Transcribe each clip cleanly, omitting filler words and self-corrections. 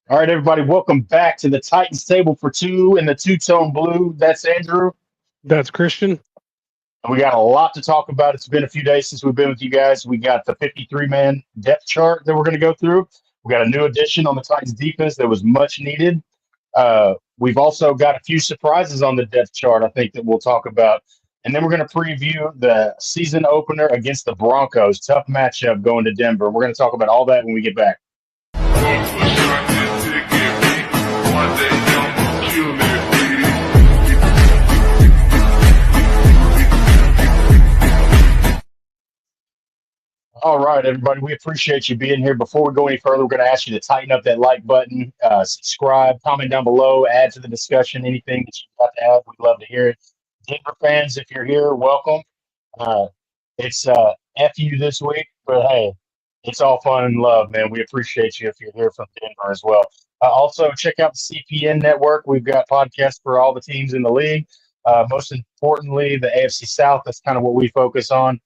All right, everybody, welcome back to the Titans table for two in the two-tone blue. That's Andrew. That's Christian. And we got a lot to talk about. It's been a few days since we've been with you guys. We got the 53-man depth chart that we're going to go through. We got a new addition on the Titans defense that was much needed. We've also got a few surprises on the depth chart, I think, that we'll talk about. And then we're going to preview the season opener against the Broncos. Tough matchup going to Denver. We're going to talk about all that when we get back. All right, everybody, we appreciate you being here. Before we go any further, we're going to ask you to tighten up that like button, subscribe, comment down below, add to the discussion, anything that you've got to add. We'd love to hear it. Denver fans, if you're here, welcome. Uh, it's FU this week, but hey, it's all fun and love, man. We appreciate you if you're here from Denver as well. Also, check out the CPN network. We've got podcasts for all the teams in the league. Most importantly, the AFC South. That's kind of what we focus on.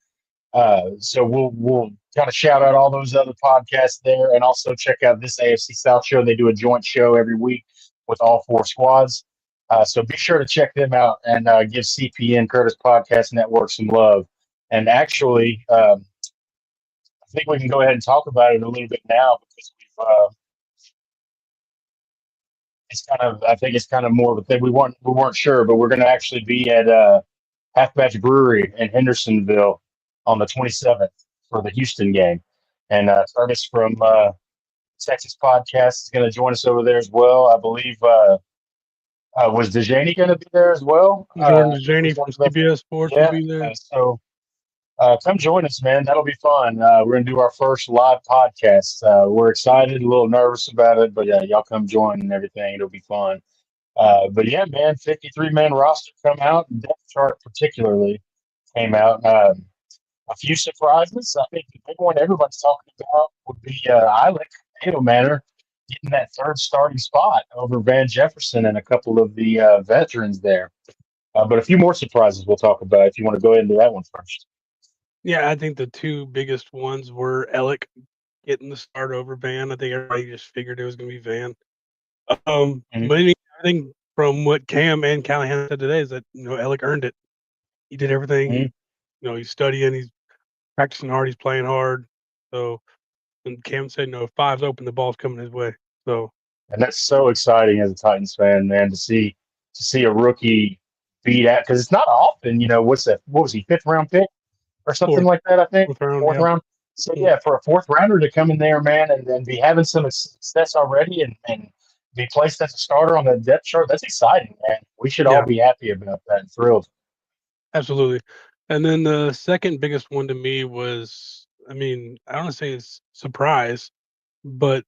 So we'll kind of shout out all those other podcasts there, and also check out this AFC South show. They do a joint show every week with all four squads. So be sure to check them out and give CPN Curtis Podcast Network some love. And actually, I think we can go ahead and talk about it a little bit now because I think it's kind of more of a thing. We weren't sure, but we're going to actually be at Half Batch Brewery in Hendersonville on the 27th for the Houston game. And Curtis from Texas Podcast is going to join us over there as well. I believe, was Dejaney going to be there as well? Jordan Dejaney from CBS Sports will be there. So come join us, man. That'll be fun. We're going to do our first live podcast. We're excited, a little nervous about it, but y'all come join and everything. It'll be fun. But yeah, man, 53-man roster come out, depth chart particularly came out. A few surprises. I think the big one everybody's talking about would be Eilick Manor getting that third starting spot over Van Jefferson and a couple of the veterans there. But a few more surprises we'll talk about if you want to go into that one first. Yeah, I think the two biggest ones were Alec getting the start over Van. I think everybody just figured it was going to be Van. But I think from what Cam and Callahan said today is that Alec earned it. He did everything. He's studying, he's practicing hard, he's playing hard. So, and Cam said, if five's open, the ball's coming his way. So, and that's so exciting as a Titans fan, man, to see a rookie beat out, because it's not often. What was he, fifth round pick or something like that? I think fourth round. So yeah, for a fourth rounder to come in there, man, and be having some success already and be placed as a starter on the depth chart, that's exciting, man. We should all be happy about that and thrilled. Absolutely. And then the second biggest one to me was, I don't want to say it's surprise, but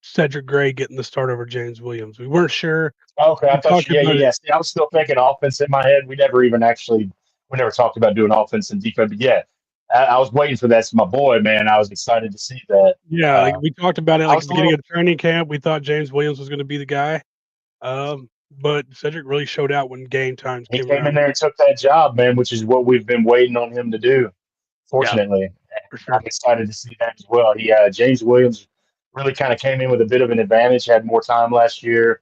Cedric Gray getting the start over James Williams. We weren't sure. Okay, I thought See, I was still thinking offense in my head. We never talked about doing offense and defense. But yeah, I was waiting for that. It's my boy, man. I was excited to see that. Yeah, we talked about it beginning of training camp. We thought James Williams was going to be the guy. But Cedric really showed out when game times came around. He came in there and took that job, man, which is what we've been waiting on him to do, fortunately. Yeah, for sure. I'm excited to see that as well. James Williams really kind of came in with a bit of an advantage, had more time last year.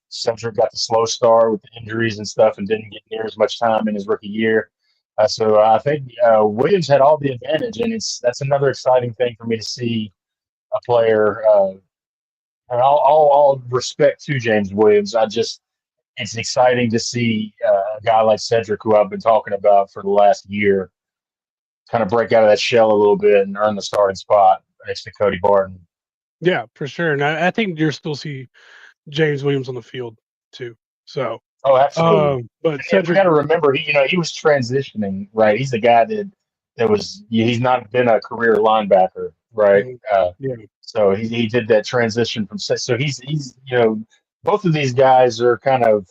Cedric got the slow start with the injuries and stuff and didn't get near as much time in his rookie year. So I think Williams had all the advantage, and that's another exciting thing for me to see a player and all respect to James Williams. It's exciting to see a guy like Cedric, who I've been talking about for the last year, kind of break out of that shell a little bit and earn the starting spot next to Cody Barton. Yeah, for sure. And I think you'll still see James Williams on the field too. So. Oh, absolutely. But Cedric, you got to remember, he was transitioning, right? He's the guy he's not been a career linebacker, right? So he did that transition so he's both of these guys are kind of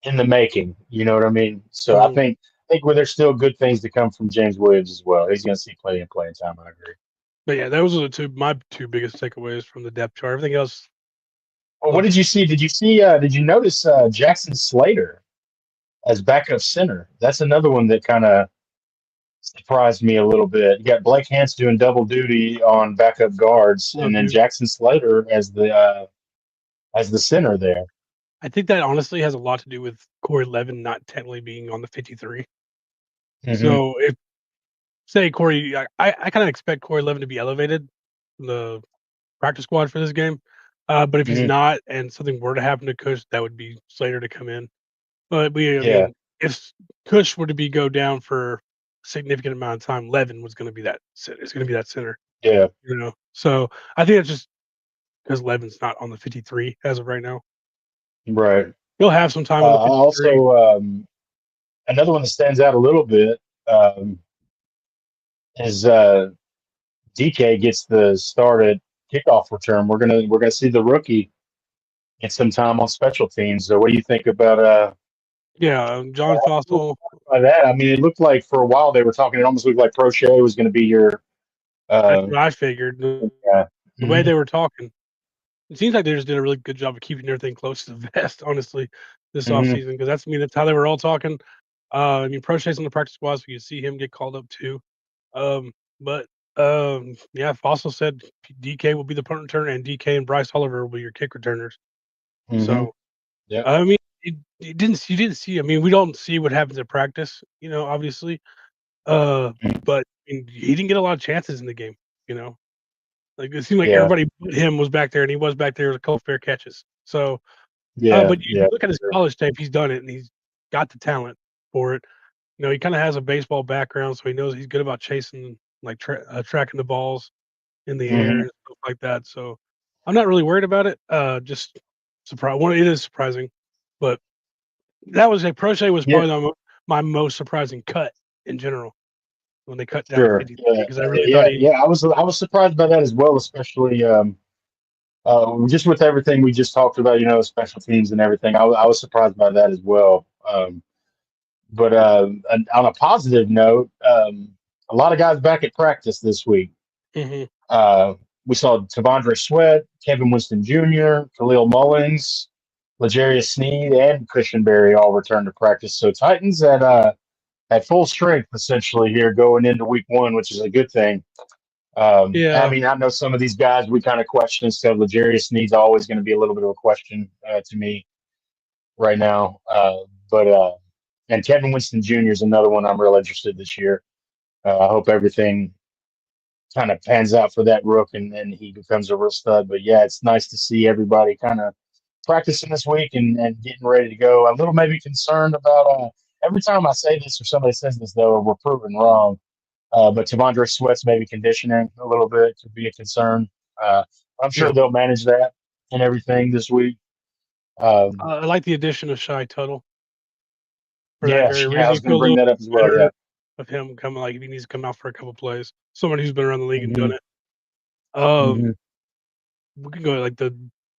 in the making, you know what I mean? So I think there's still good things to come from James Williams as well. He's going to see plenty of playing time, I agree. But yeah, those are my two biggest takeaways from the depth chart. Everything else. Well, what did you see? Did you notice Jackson Slater as backup center? That's another one that kind of surprised me a little bit. You got Blake Hance doing double duty on backup guards, Oh, and then dude. Jackson Slater as the center there. I think that honestly has a lot to do with Corey Levin not technically being on the 53. Hmm. So if say Corey, I kind of expect Corey Levin to be elevated in the practice squad for this game. But if he's Hmm. not, and something were to happen to Kush, that would be Slater to come in. But I Yeah, mean, if Kush were to be go down for a significant amount of time, Levin was going to be that. It's going to be that center, yeah, you know. So I think it's just because Levin's not on the 53 as of right now. right. He'll have some time on the 53. Also, another one that stands out a little bit is DK gets the start at kickoff return. We're gonna see the rookie get some time on special teams. So, what do you think about Yeah, John Fossil. by that? I mean, it looked like for a while they were talking. It almost looked like Prochet was going to be your That's uh, what I figured. guy. The way Hmm. they were talking, it seems like they just did a really good job of keeping everything close to the vest. Honestly, this Hmm. offseason, because that's how they were all talking. I mean, Prochet's on the practice squad, so you see him get called up too. But yeah, Fossil said DK will be the punt returner, and DK and Bryce Oliver will be your kick returners. Hmm. So Yeah. I mean, you didn't see. I mean, we don't see what happens at practice, obviously. Uh, but I mean, he didn't get a lot of chances in the game. You know, like it seemed like Yeah. everybody but him was back there, and he was back there with a couple fair catches. So, Yeah. but you Yeah. look at his Sure. college tape; he's done it, and he's got the talent for it. He kind of has a baseball background, so he knows he's good about chasing, like tracking the balls in the air Hmm. and stuff like that. So I'm not really worried about it. Just surprise. One, it is surprising, but that was a Prochet was Yeah. probably my most surprising cut in general when they cut down to Sure. 53 Yeah. because I really thought Yeah. he. Yeah. I was surprised by that as well, especially just with everything we just talked about. Special teams and everything. I was surprised by that as well. But on a positive note, a lot of guys back at practice this week. Mhm. Uh, we saw Tavondre Sweat, Kevin Winston Jr., Khalil Mullins, L'Jarius Sneed, and Cushenberry all returned to practice. So Titans at full strength essentially here going into week one, which is a good thing. I Yeah, mean, I know some of these guys we kind of question and stuff. L'Jarius Sneed's always going to be a little bit of a question to me right now. But and Kevin Winston Jr. is another one I'm real interested this year. I hope everything kind of pans out for that rook and he becomes a real stud. But yeah, it's nice to see everybody kind of practicing this week and getting ready to go. A little maybe concerned about every time I say this or somebody says this though, we're proven wrong. But Tavondre Sweat's maybe conditioning a little bit could be a concern. Uh, I'm yeah. sure they'll manage that and everything this week. Um, I like the addition of Shy Tuttle for that yeah, very yeah, I reason. You was going to feel a bring little that up as well. better Yeah. of him coming. Like if he needs to come out for a couple plays, someone who's been around the league and Hmm. done it. Um, Hmm. we can go like the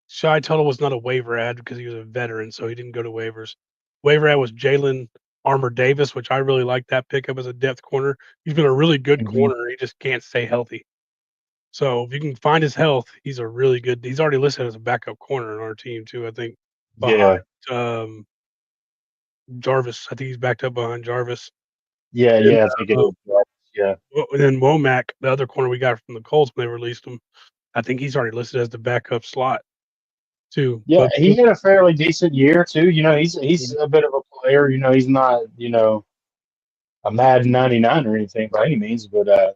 Shy Tuttle was not a waiver ad because he was a veteran, so he didn't go to waivers. Waiver ad was Jalen Armour Davis, which I really like that pickup as a depth corner. He's been a really good Hmm. corner. He just can't stay healthy. So if you can find his health, he's a really good. He's already listed as a backup corner on our team too. I think behind Yeah. um, Jarvis. I think he's backed up behind Jarvis. Yeah. And Yeah. I think it is. Yeah. then Womack, the other corner we got from the Colts when they released him, I think he's already listed as the backup slot too. Yeah, But he had a fairly decent year too. He's a bit of a player. He's not a Madden 99 or anything by any means, but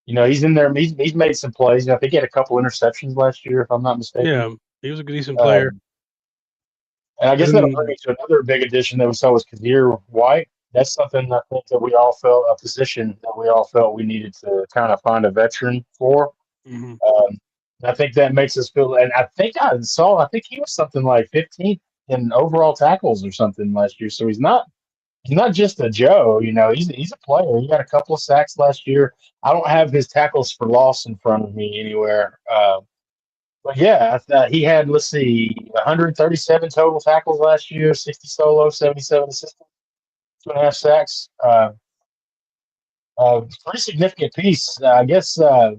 he's in there. He's made some plays. I think he had a couple interceptions last year, if I'm not mistaken. yeah, he was a decent player. Um, and I guess that'll bring And me to another big addition that we saw was Kazir White. That's something I think that we all felt a position that we all felt we needed to kind of find a veteran for. mhm, Um, I think that makes us feel, and I think he was something like 15th in overall tackles or something last year. So he's not just a Joe, he's a player. He got a couple of sacks last year. I don't have his tackles for loss in front of me anywhere. But yeah, he had, let's see, 137 total tackles last year, 60 solo, 77 assists, 2.5 sacks. Pretty significant piece. I guess a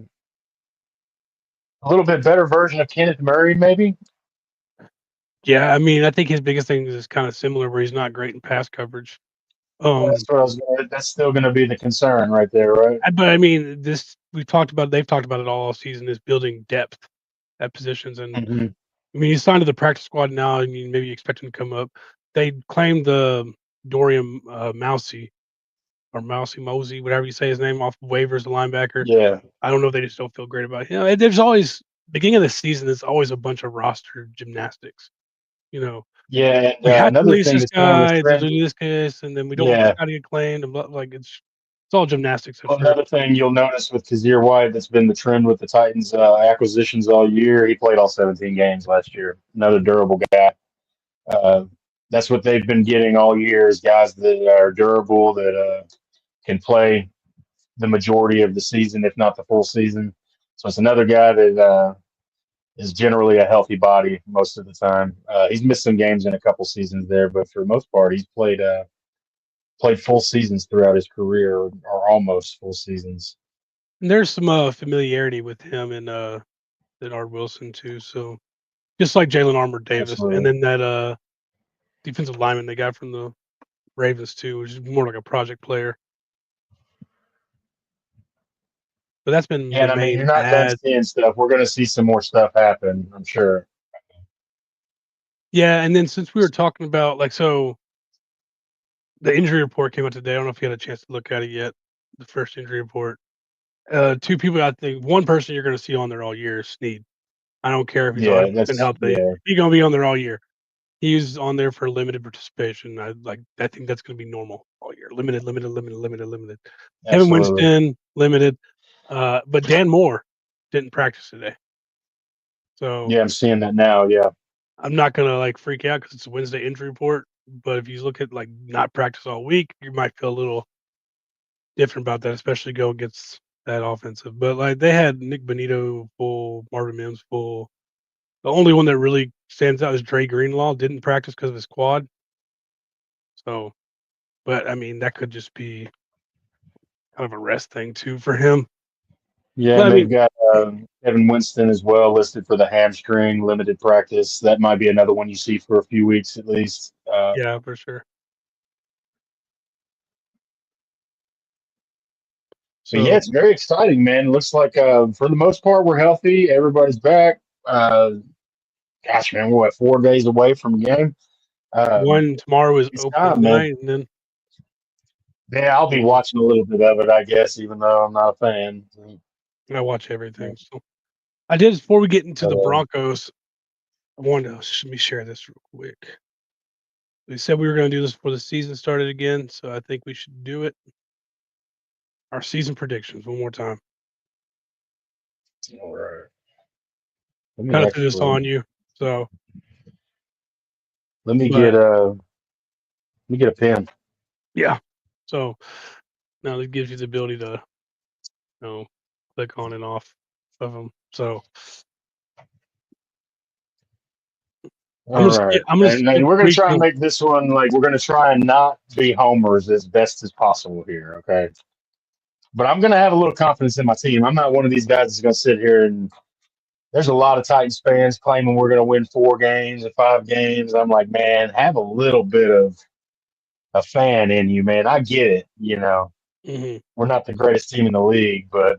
little bit better version of Kenneth Murray, maybe. yeah, I mean, I think his biggest thing is kind of similar where he's not great in pass coverage. That's what I was. That's still going to be the concern right there, right? But I mean, this we've talked about. They've talked about it all season. Is building depth at positions, and Mm-hmm. I mean, he's signed to the practice squad now. I mean, maybe you expect him to come up. They claimed the Dorian Mousy or Mousy Mosey, whatever you say his name, off waivers, the linebacker. Yeah, I don't know if they just don't feel great about him. There's always beginning of the season. There's always a bunch of roster gymnastics. You know, yeah. And we had to another release thing this that's going with guy to trend. do this case, and then we don't want this Yeah. guy to get claimed. And like it's all gymnastics at Well, first. another thing you'll notice with Kazir White that's been the trend with the Titans acquisitions all year. He played all 17 games last year. Another durable guy. Uh, that's what they've been getting all year is guys that are durable that can play the majority of the season, if not the full season. So it's another guy that is generally a healthy body most of the time. He's missed some games in a couple seasons there, but for the most part, he's played full seasons throughout his career, or almost full seasons. And there's some familiarity with him and Art Wilson too. So just like Jalen Armour Davis, and Absolutely. then that defensive lineman they got from the Ravens too, which is more like a project player. But that's been Yeah, the and I mean, main you're not done add. seeing stuff. We're going to see some more stuff happen, I'm sure. Yeah, and then since we were talking about so the injury report came out today. I don't know if you had a chance to look at it yet. The first injury report. Two people, I think one person you're going to see on there all year is Snead. I don't care if he's Yeah, 100% that's healthy. yeah, He's going to be on there all year. He's on there for limited participation. I think that's going to be normal all year. Limited, limited, limited, limited, limited. Kevin absolutely. Winston limited, but Dan Moore didn't practice today. So Yeah, I'm seeing that now. Yeah, I'm not gonna freak out because it's a Wednesday injury report. But if you look at not practice all week, you might feel a little different about that, especially go against that offensive. But they had Nick Bonito full, Marvin Mims full. The only one that really stands out is Dre Greenlaw. Didn't practice because of his quad. So, but I mean that could just be kind of a rest thing too for him. yeah, But I and they've mean, got Kevin Winston as well listed for the hamstring limited practice. That might be another one you see for a few weeks at least. yeah, for sure. But yeah, So it's very exciting, man. Looks like for the most part we're healthy. Everybody's back. Gosh, man, we're what 4 days away from a game. one tomorrow is It's opening time, man. night, and then Yeah, I'll be uh, watching a little bit of it, I guess, even though I'm not a fan. I watch everything. So I did before we get into But the Broncos. I wanted to let me share this real quick. We said we were going to do this before the season started again, so I think we should do it. Our season predictions one more time. all right, let me Kind of threw this actually on you, so let me but get a let me get a pen. yeah. So now it gives you the ability to click on and off of them. So All right, I'm gonna and skip we're gonna try and weekend. make this one like we're gonna try and not be homers as best as possible here. Okay, but I'm gonna have a little confidence in my team. I'm not one of these guys that's gonna sit here and there's a lot of Titans fans claiming we're gonna win 4 games and 5 games. I'm like, man, have a little bit of a fan in you, man. I get it. Mm-hmm, We're not the greatest team in the league, but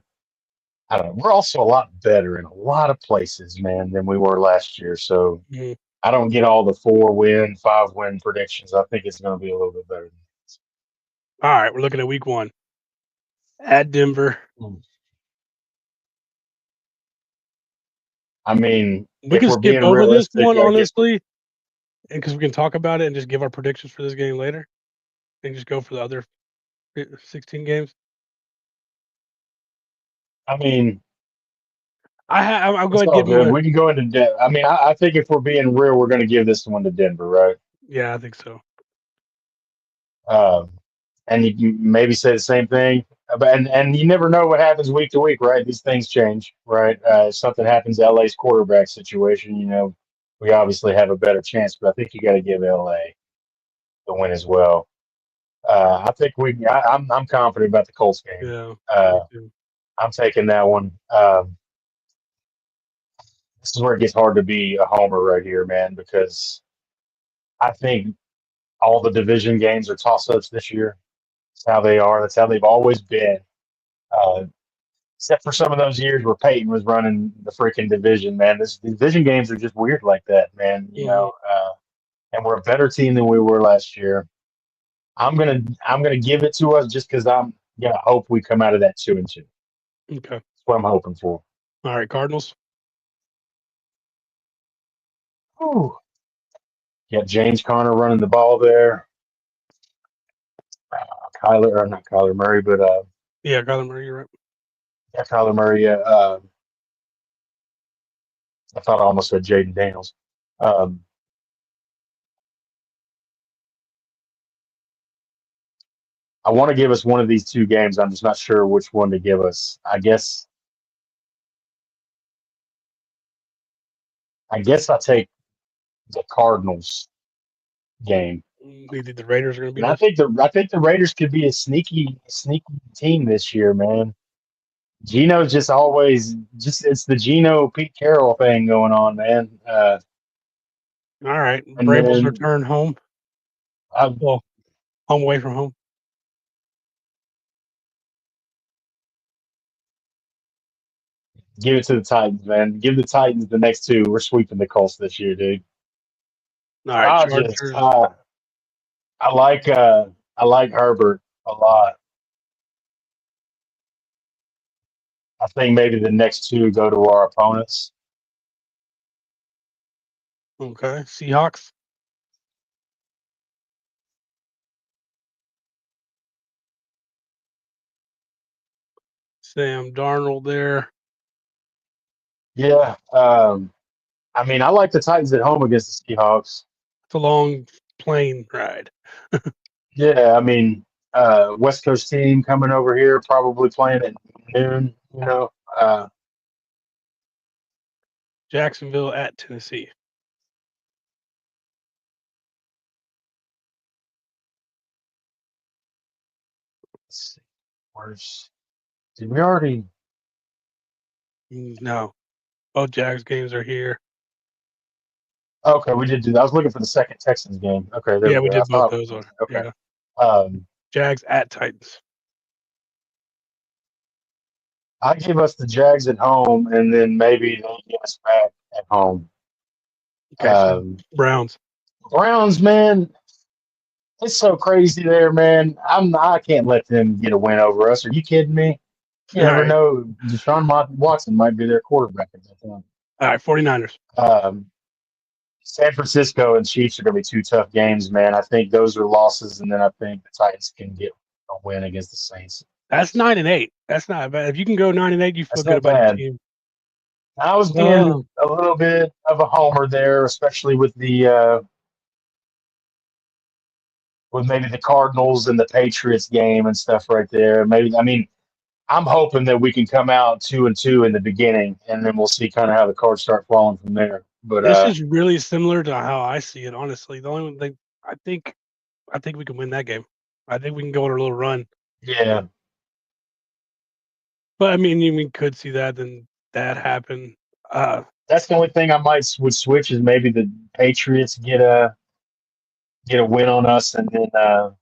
I don't know. We're also a lot better in a lot of places, man, than we were last year. So mm-hmm. I don't get all the 4-win, 5-win predictions. I think it's going to be a little bit better. All right, we're looking at week one at Denver. I mean, We if can we're skip being over this realistic, one I guess. honestly, and because we can talk about it and just give our predictions for this game later, and just go for the other 16 games. I mean, I'll go it's ahead and all give good. my. We can go into depth. I mean, I think if we're being real, we're going to give this one to Denver, right? Yeah, I think so. Um, and you can maybe say the same thing. And you never know what happens week to week, right? These things change, right? If something happens, LA's quarterback situation, we obviously have a better chance, but I think you got to give LA the win as well. I think I'm confident about the Colts game. Yeah, me Uh, too. I'm taking that one. This is where it gets hard to be a homer right here, man, because I think all the division games are toss-ups this year. That's how they are. That's how they've always been. Uh, except for some of those years where Peyton was running the freaking division, man. This division games are just weird like that, man. And we're a better team than we were last year. I'm gonna give it to us just because I'm gonna hope we come out of that 2-2. Okay. That's what I'm hoping for. All right, Cardinals. Whew. Yeah, James Conner running the ball there. Kyler, or not Kyler Murray, but Yeah, Kyler Murray, you're right. yeah, Kyler Murray. I thought I almost said Jaden Daniels. Um, I want to give us one of these two games. I'm just not sure which one to give us. I guess I'll take the Cardinals game. You think the Raiders are going to And beat us? I think the Raiders could be a sneaky team this year, man. Geno's just always it's the Geno Pete Carroll thing going on, man. All right, And Vrabel's then return home. I Well, home away from home. give it to the Titans, man. Give the Titans the next two. We're sweeping the Colts this year, dude. All right, I just Chargers. I like Herbert a lot. I think maybe the next two go to our opponents. Okay, Seahawks. Sam Darnold there. Yeah. I mean, I like the Titans at home against the Seahawks. It's a long plane ride. Yeah, I mean, West Coast team coming over here, probably playing at noon. Jacksonville at Tennessee. Let's see. Where's did we already? No, both Jags games are here. Okay, we did do that. I was looking for the second Texans game. Okay, there Yeah, we we go. I did both thought those. Are okay. yeah. Um, Jags at Titans. I give us the Jags at home, and then maybe they get us back at home. Okay, so Browns. Browns, man, it's so crazy there, man. I can't let them get a win over us. Are you kidding me? You All never right, know. Watson might be their quarterback at that time. all right. 49ers. San Francisco and Chiefs are going to be two tough games, man. I think those are losses, and then I think the Titans can get a win against the Saints. That's 9-8. That's not bad. If you can go 9-8, you feel That's good not about your bad. team. I was being a little bit of a homer there, especially with maybe the Cardinals and the Patriots game and stuff right there. Maybe I mean I'm hoping that we can come out 2-2 in the beginning, and then we'll see kind of how the cards start falling from there. But This is really similar to how I see it. Honestly, the only thing I think we can win that game. I think we can go on a little run. yeah, But I mean, we could see that then that happen. that's the only thing I would switch is maybe the Patriots get a win on us, So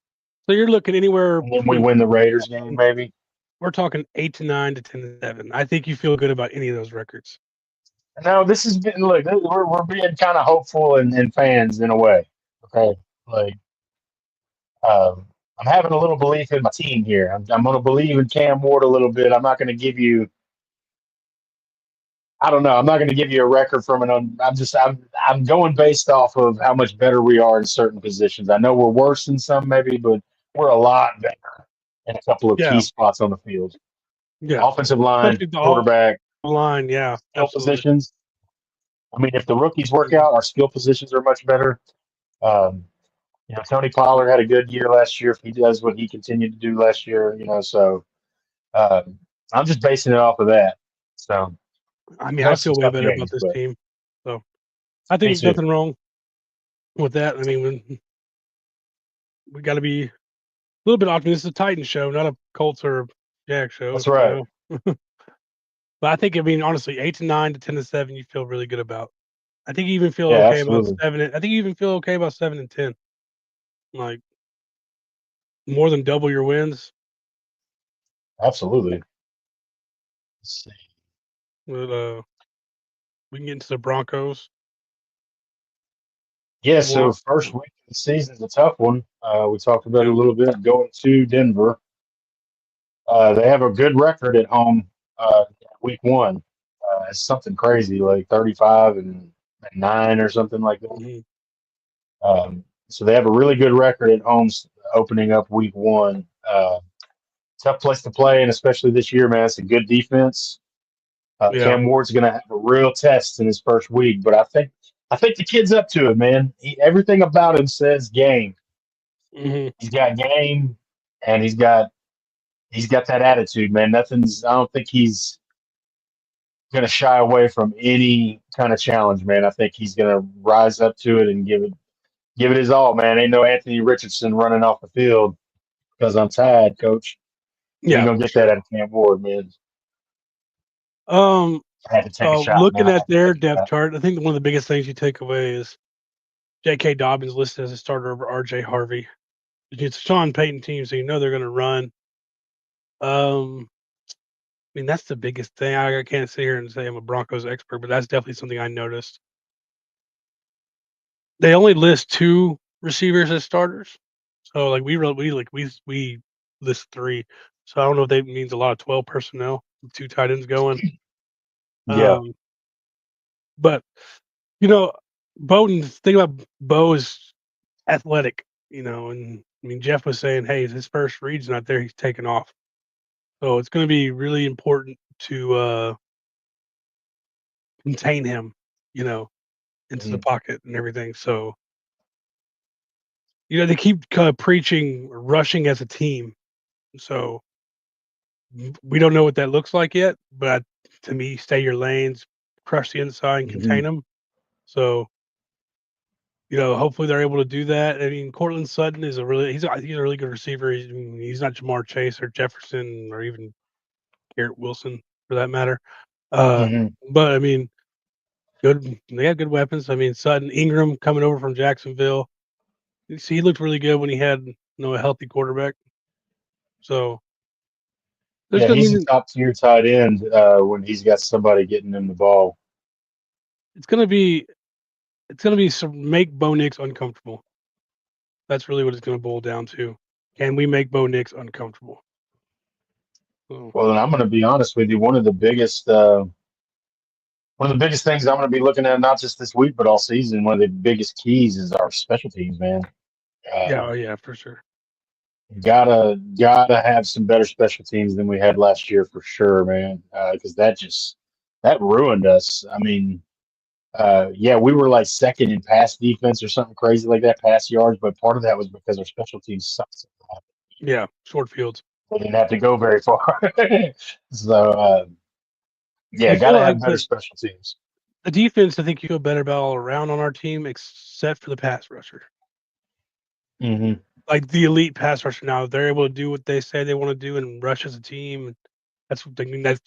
you're looking anywhere and then we between. win the Raiders game, maybe. We're talking 8-9 to 10-7. I think you feel good about any of those records. No, this has been look. We're being kind of hopeful and fans in a way. Okay, like I'm having a little belief in my team here. I'm going to believe in Cam Ward a little bit. I'm not going to give you. I don't know. I'm not going to give you a record from an. I'm going based off of how much better we are in certain positions. I know we're worse in some maybe, but we're a lot better in a couple of key Yeah, spots on the field. yeah. Offensive line, Especially the quarterback, line. Yeah, skill absolutely. positions. I mean, if the rookies work Mhm. out, our skill positions are much better. Um, Tony Pollard had a good year last year. If he does what he continued to do last year, so I'm just basing it off of that. So I mean, we I have some feel way tough better about games, this but team. So I think me there's too. nothing wrong with that. I mean, we got to be a little bit optimistic. This is a Titan show, not a Colts or Jag show. That's right. But I think, honestly, 8-9 to 10-7, you feel really good about. I think you even feel Yeah, okay about absolutely. 7. I think you even feel okay about 7-10. like more than double your wins. Absolutely. Let's see. But, we can get into the Broncos. Yeah, so One, first week of the season is a tough one. We talked about it a yeah, little bit going to Denver. They have a good record at home week one. It's something crazy, like 35 and 9 or something like that. mhm, So they have a really good record at home opening up week one. Tough place to play, and especially this year, man. It's a good defense. yeah, Cam Ward's going to have a real test in his first week, but I think the kid's up to it, man. Everything about him says game. mhm, He's got game, and he's got that attitude, man. Nothing's. I don't think he's going to shy away from any kind of challenge, man. I think he's going to rise up to it and give it his all, man. Ain't no Anthony Richardson running off the field because I'm tired, coach. You ain't yeah, gonna for get that sure. out of Cam Ward, man. Um, I had to take a shot, man. Looking I at had to their take a depth shot. chart, I think one of the biggest things you take away is J.K. Dobbins listed as a starter over R.J. Harvey. It's a Sean Payton team, so you know they're going to run. I mean, that's the biggest thing. I can't sit here and say I'm a Broncos expert, but that's definitely something I noticed. They only list 2 receivers as starters. So, like, we list 3. So I don't know if that means a lot of 12 personnel, with 2 tight ends going. Yeah. Um, but, you know, Bowden, the thing about Bo is athletic, and I mean, Jeff was saying, "Hey, his first read's not there, he's taking off." So it's gonna be really important to, contain him, you know, into the Mhm. pocket and everything. So, they keep preaching rushing as a team. So we don't know what that looks like yet, but to me, stay your lanes, crush the inside, and contain Mhm. them. So, hopefully they're able to do that. I mean, Cortland Sutton is he's a really good receiver. He's not Jamar Chase or Jefferson or even Garrett Wilson for that matter. Uh, Mhm. but I mean, they have good weapons. I mean, Sutton, Ingram coming over from Jacksonville. You see, he looked really good when he had a healthy quarterback. So there's Yeah, gonna he's a be top tier tight end when he's got somebody getting him the ball. it's gonna be it's gonna be some make Bo Nix uncomfortable. That's really what it's gonna boil down to. Can we make Bo Nix uncomfortable? So, Well, and I'm going to be honest with you. One of the biggest things I'm going to be looking at, not just this week but all season, one of the biggest keys is our special teams, man. yeah, Uh, oh yeah, for sure. gotta have some better special teams than we had last year for sure, man. Because that ruined us. I mean, yeah, we were like second in pass defense or something crazy like that, pass yards. But part of that was because our special teams sucked so bad. Yeah, short fields. They didn't have to go very far. So yeah, You feel gotta have like better special teams. the defense, I think you feel better about all around on our team, except for the pass rusher. Hmm. Like the elite pass rusher now, they're able to do what they say they want to do and rush as a team. That's what I mean. That's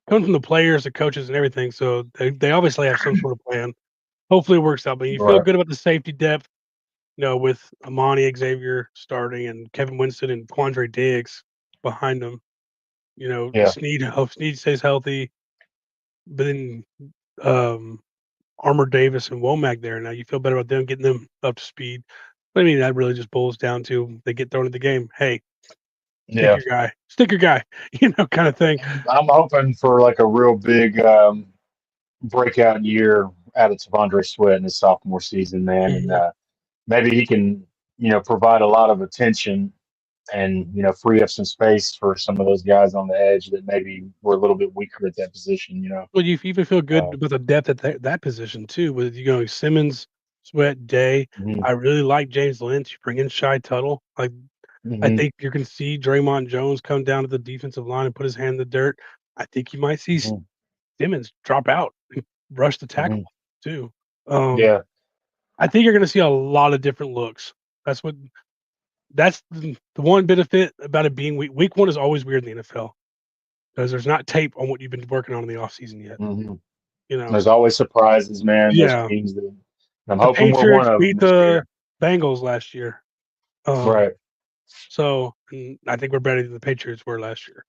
coming from the players, the coaches, and everything. So they obviously have some sort of plan. Hopefully it works out. But you feel Right. good about the safety depth, with Amani Xavier starting and Kevin Winston and Quandre Diggs behind them. Yeah. Snead stays healthy, but then um, Armour Davis and Womack there. Now you feel better about them getting them up to speed. But I mean, that really just boils down to they get thrown in the game. Hey, Yeah. stick your guy, kind of thing. I'm hoping for like a real big breakout year out of Tavondre Sweat in his sophomore season, man, and Mhm. maybe he can, provide a lot of attention and free up some space for some of those guys on the edge that maybe were a little bit weaker at that position. Well, you even feel Uh, good about the depth at that position too, with Simmons, Sweat, Day. mhm, I really like James Lynch. You bring in Shy Tuttle. I mhm, think you can see Draymond Jones come down to the defensive line and put his hand in the dirt. I think you might see mhm, Simmons drop out and rush the tackle mhm. too. Um, Yeah. I think you're going to see a lot of different looks. That's what that's the one benefit about it being week. Week one is always weird in the NFL because there's not tape on what you've been working on in the off season yet. Mhm. You know, There's always surprises, man. There's yeah. teams that I'm The hoping we're one Patriots of them beat this the year. Bengals last year. Right. So I think we're better than the Patriots were last year.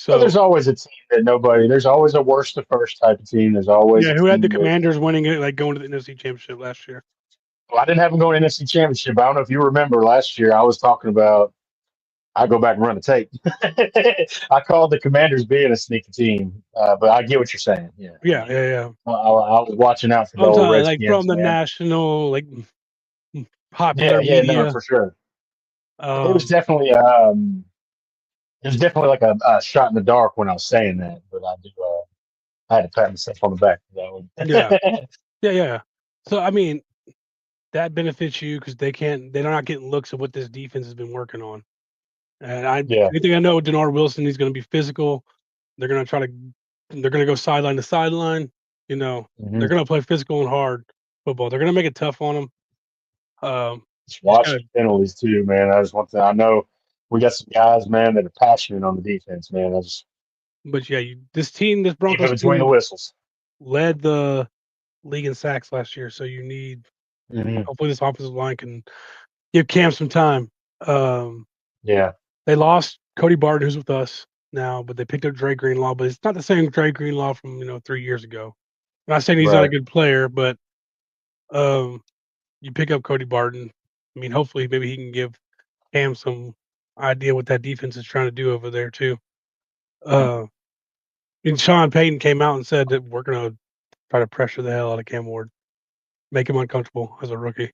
Well, So there's always a team that there's always a worst to first type of team. There's always yeah, a who had the team that, Commanders winning it, like going to the NFC Championship last year? well, I didn't have them going NFC Championship. I don't know if you remember last year, I was talking about, I go back and run the tape. I called the Commanders being a sneaky team, but I get what you're saying. Yeah. I Yeah, mean, yeah, yeah. I was watching out for the I'm old talking like Redskins, from the man. national, like Yeah, popular yeah, no, media. for sure. It was Um, definitely it was definitely like a shot in the dark when I was saying that, but I had to pat myself on the back for yeah, that one. yeah, yeah. So I mean, that benefits you because they're not getting looks at what this defense has been working on. And Yeah. anything I know, Denard Wilson, he's going to be physical. They're going to they're going to go sideline to sideline. You know, Hmm. they're going to play physical and hard football. They're going to make it tough on them. Just Just watch got to, the penalties too, man. I just want to. I know we got some guys, man, that are passionate on the defense, man. I just but yeah, this keep it Broncos between the team whistles. led the league in sacks last year. So you need, Hmm. hopefully, this offensive line can give Cam some time. Um, Yeah. they lost Cody Barton, who's with us now, but they picked up Dre Greenlaw, but it's not the same Dre Greenlaw from 3 years ago. I'm not saying he's not a Right. good player, but um, you pick up Cody Barton. I mean, hopefully, maybe he can give Cam some idea what that defense is trying to do over there too. Uh, and Sean Payton came out and said that we're going to try to pressure the hell out of Cam Ward, make him uncomfortable as a rookie.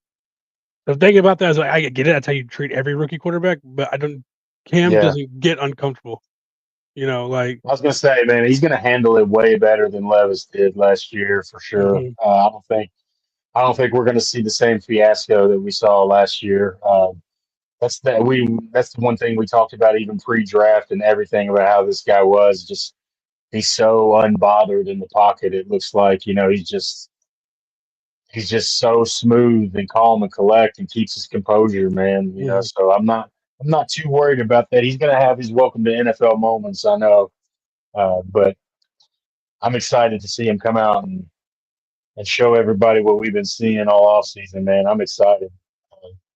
The thing about that is, like, I get it. That's how you treat every rookie quarterback, but I don't. Cam Yeah. doesn't get uncomfortable. Like I was gonna say, man, he's gonna handle it way better than Levis did last year for sure. mhm. I don't think we're gonna see the same fiasco that we saw last year. That's the one thing we talked about even pre-draft and everything about how this guy was. Just he's so unbothered in the pocket. It looks like he's just so smooth and calm and collect and keeps his composure, man. Mhm. So I'm not too worried about that. He's gonna have his welcome to NFL moments, I know, but I'm excited to see him come out and show everybody what we've been seeing all off season, man. I'm excited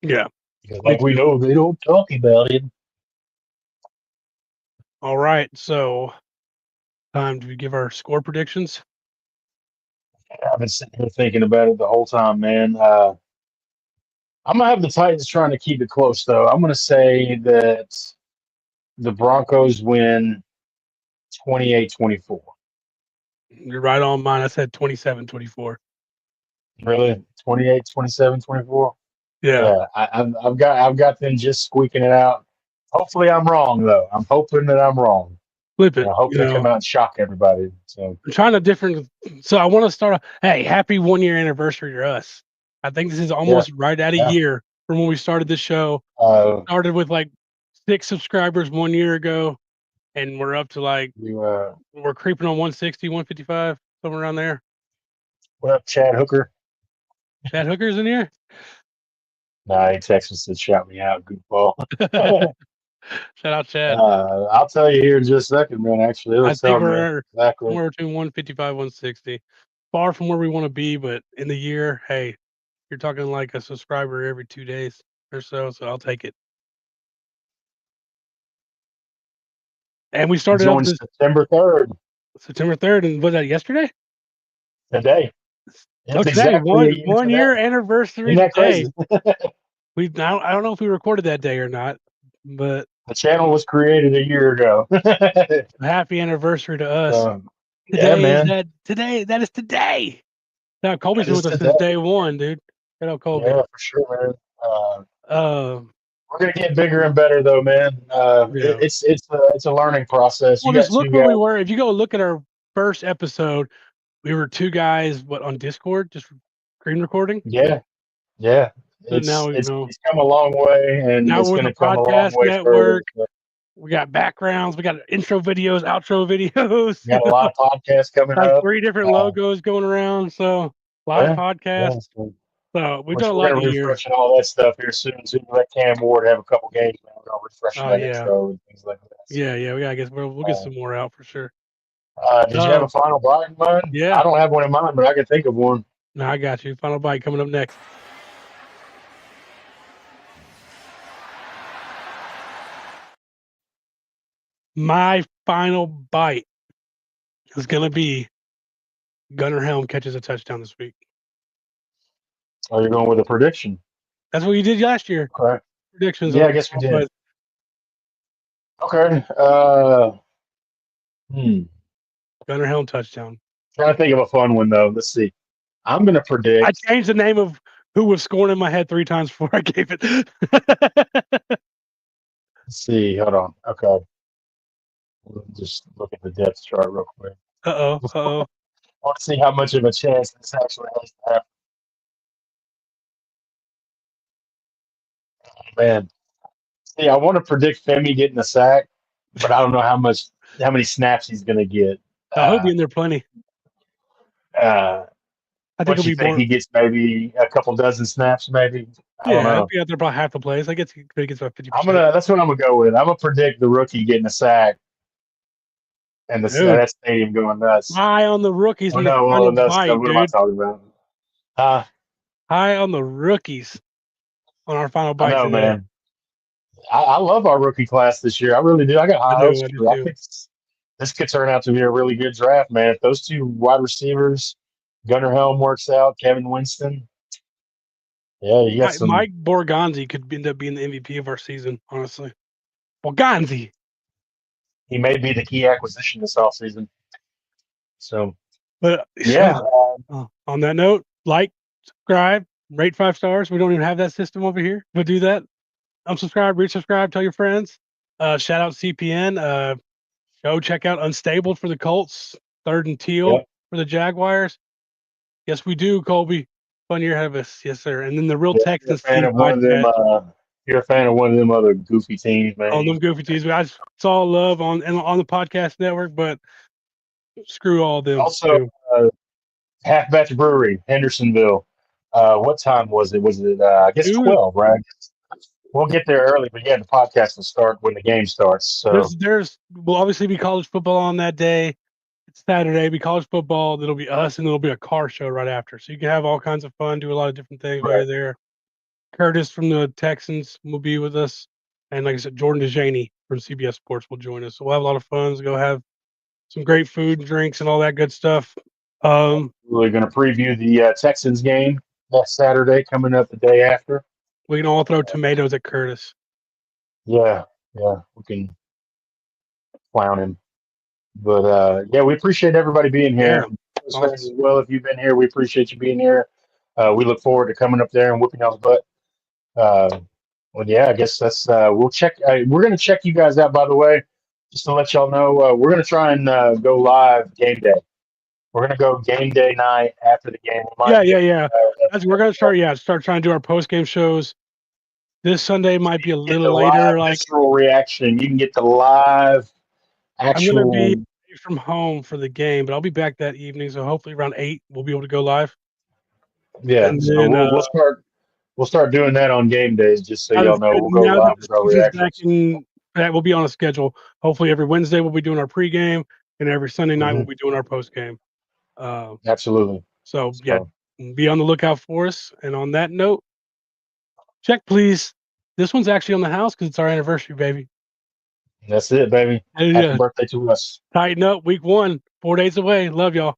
Yeah, because me like we too. know they don't talk about it. All right, so time to give our score predictions. I've been sitting here thinking about it the whole time, man. I'm gonna have the Titans trying to keep it close, though. I'm gonna say that the Broncos win 28-24. You're right on mine. I said 27-24. Really? 28, 27, 24? Yeah, Yeah, I've got them just squeaking it out. Hopefully I'm wrong though. I'm hoping that I'm wrong. flip And it. I hope they come out and shock everybody. So I'm trying to different. So I want to start off. Hey, happy 1 year anniversary to us. I think this is yeah, almost right at a yeah. year from when we started this show. Uh, Started with like 6 subscribers 1 year ago, and we're up to like you we're creeping on 160, 155, somewhere around there. what up, Chad Hooker? Chad Hooker's in here. Nah, he texted us to shout me out, goofball. Shout out Chad. I'll tell you here in just a second, man. Actually, it'll I think tell me we're exactly. somewhere between 155, 160. Far from where we want to be, but in the year, hey, you're talking like a subscriber every 2 days or so. So I'll take it. And we We started up joined this September 3rd September 3rd, and was that yesterday? today. Oh, It's today, exactly a one year one today. year anniversary Isn't that today. crazy? I don't know if we recorded that day or not, but The channel was created a year ago. happy anniversary to us. Yeah, man. That is today. Now Colby's That been is with us since today. day one, dude. Shout out Colby. Yeah, for sure, man. Uh, We're gonna get bigger and better, though, man. yeah. It's a learning process. Well, You just got look two where we guys. were. If you go look at our first episode, we were two guys, on Discord, just screen recording. Yeah, yeah. So now, It's come a long way, and now it's we're the gonna come a long podcast way further. network. So We got backgrounds. We got intro videos, outro videos. we got a lot of podcasts coming Like up. 3 different Uh, logos going around. So live yeah, podcast. yeah. So So we've done a we're lot in gonna a year. refresh all that stuff here soon. Soon as let Cam Ward have a couple games, man, we're gonna refresh Oh that yeah, intro and things like that. So, yeah. We gotta get. We'll get uh, some more out for sure. did you have a final bite in mind? I Yeah. don't have one in mind, but I can think of one. No, I got you. Final bite coming up next. My final bite is going to be Gunnar Helm catches a touchdown this week. Are you going with a prediction? That's what you did last year. Okay. Predictions. Yeah, I guess we did. Okay. Gunnar Helm touchdown. Trying to think of a fun one though. Let's see. I'm going to predict. I changed the name of who was scoring in my head 3 times before I gave it. Let's see. Hold on. Okay. Just look at the depth chart real quick. Uh-oh. I want to see how much of a chance this actually has to happen. Man, see, I want to predict Femi getting a sack, but I don't know how many snaps he's going to get. He'll be in there plenty. Uh, I think what he'll you be think more. he gets? Maybe a couple dozen snaps, maybe. I don't Yeah, he'll know. be out there about half the plays. I guess he gets about 50%. That's what I'm gonna go with. I'm gonna predict the rookie getting a sack, and Dude, that stadium going nuts. high on the rookies Oh in the no, final nuts. bite, What am I dude. talking about? High on the rookies on our final I bite know, today. man. I love our rookie class this year. I really do. I got high hopes I do for it. I too. think this could turn out to be a really good draft, man. If those two wide receivers, Gunnar Helm works out, Kevin Winston, yeah, you got some. Mike Borgonzi could end up being the MVP of our season, honestly. Borgonzi. He may be the key acquisition this offseason. So, But yeah. On that note, like, subscribe, rate 5 stars. We don't even have that system over here, but do that. Unsubscribe, resubscribe, tell your friends. Shout out CPN. Go check out Unstable for the Colts, Third and Teal for the Jaguars. Yes, we do, Colby. Fun year ahead of us. Yes, sir. And then the Real Texans You're a fan team of one of them. podcast. You're a fan of one of them other goofy teams, man. On them goofy teams. I saw love on the podcast network, but screw all them. Also, Half Batch Brewery, Hendersonville. What time was it? Was it, I guess, 12, right? We'll get there early, but yeah, the podcast will start when the game starts. So there's will obviously be college football on that day. It's Saturday, be college football. That'll be us, and there'll be a car show right after. So you can have all kinds of fun, do a lot of different things while you're there. Curtis from the Texans will be with us, and like I said, Jordan DeJaney from CBS Sports will join us. So we'll have a lot of fun. We'll go have some great food and drinks and all that good stuff. we're going to preview the Texans game next Saturday, coming up the day after. We can all throw tomatoes at Curtis. Yeah, we can clown him. But yeah, we appreciate everybody being here. Yeah. Fans as well, if you've been here, we appreciate you being here. We look forward to coming up there and whooping y'all's butt. Well, yeah, I guess that's we'll check. We're going to check you guys out, by the way, just to let y'all know. We're going to try and go live game day. We're going to go game day night after the game. Yeah. We're going to start trying to do our post game shows. This Sunday might be a little later. Like visceral reaction, you can get the live actual. I'm going to be from home for the game, but I'll be back that evening. So hopefully around 8 we'll be able to go live. Yeah, and so then, we'll start doing that on game days, just so y'all know. We'll go live with our reactions. That will be on a schedule. Hopefully every Wednesday we'll be doing our pregame, and every Sunday night we'll be doing our postgame. Absolutely. So yeah, be on the lookout for us. And on that note, check please. This one's actually on the house because it's our anniversary, baby. That's it, baby. Happy birthday to us. Tighten up. Week 1, 4 days away. Love y'all.